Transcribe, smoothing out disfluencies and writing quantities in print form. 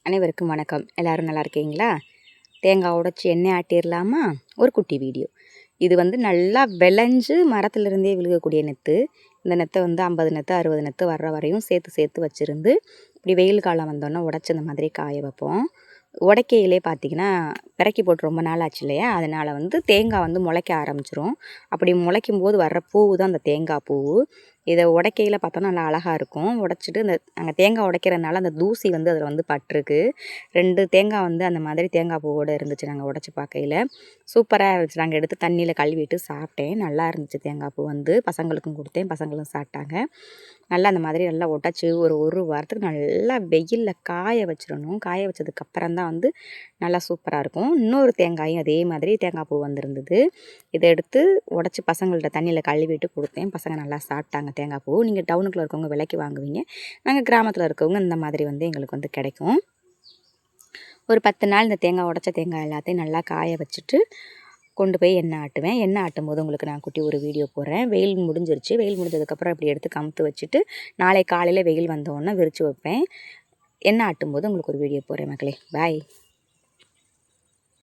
அனைவருக்கும் வணக்கம். எல்லோரும் நல்லா இருக்கீங்களா? தேங்காய் உடைச்சி எண்ணெய் ஆட்டிடலாமா? ஒரு குட்டி வீடியோ. இது நல்லா விளைஞ்சு மரத்துலேருந்தே விழுகக்கூடிய நெத்து. இந்த நெத்தை 50 நெத்து 60 நெத்து வர்ற வரையும் சேர்த்து வச்சுருந்து இப்படி வெயில் காலம் வந்தோன்னே உடச்சி இந்த மாதிரி காய வைப்போம். உடைக்கையிலே பார்த்திங்கன்னா பிறக்கி போட்டு ரொம்ப நாள் ஆச்சு இல்லையா, அதனால் தேங்காய் முளைக்க ஆரம்பிச்சிரும். அப்படி முளைக்கும் போது வர்ற பூ தான் அந்த தேங்காய் பூ. இதை உடைக்கையில் பார்த்தோன்னா நல்லா அழகாக இருக்கும். உடைச்சிட்டு நாங்கள் தேங்காய் உடைக்கிறதுனால அந்த தூசி அதில் பட்டிருக்கு. 2 தேங்காய் அந்த மாதிரி தேங்காய் பூவோடு இருந்துச்சு. நாங்கள் உடச்சி பார்க்கையில் சூப்பராக இருந்துச்சு. நாங்கள் எடுத்து தண்ணியில் கழுவிட்டு சாப்பிட்டேன். நல்லா இருந்துச்சு தேங்காய் பூ. பசங்களுக்கும் கொடுத்தேன், பசங்களும் சாப்பிட்டாங்க. நல்லா அந்த மாதிரி நல்லா உடைச்சி ஒரு வாரத்துக்கு நல்லா வெயிலில் காய வச்சிடணும். காய வச்சதுக்கப்புறம் தான் நல்லா சூப்பராக இருக்கும். இன்னொரு தேங்காயும் அதே மாதிரி தேங்காய் பூ வந்திருந்தது. இதை எடுத்து உடச்சி பசங்கள்கிட்ட தண்ணியில் கழுவிட்டு கொடுத்தேன். பசங்க நல்லா சாப்பிட்டாங்க தேங்காய் பூ. நீங்கள் டவுனுக்குள்ளே இருக்கவங்க விலைக்கு வாங்குவீங்க, நாங்கள் கிராமத்தில் இருக்கவங்க இந்த மாதிரி எங்களுக்கு கிடைக்கும். ஒரு 10 நாள் இந்த தேங்காய் உடச்ச தேங்காய் எல்லாத்தையும் நல்லா காய வச்சுட்டு கொண்டு போய் எண்ணெய் ஆட்டுவேன். எண்ணெய் ஆட்டும்போது உங்களுக்கு நான் குட்டி ஒரு வீடியோ போடுறேன். வெயில் முடிஞ்சிருச்சு. வெயில் முடிஞ்சதுக்கப்புறம் இப்படி எடுத்து கமுத்து வச்சுட்டு நாளை காலையில் வெயில் வந்தோடனே விரித்து வைப்பேன். எண்ணெய் ஆட்டும்போது உங்களுக்கு ஒரு வீடியோ போடுறேன் மக்களே. பாய்.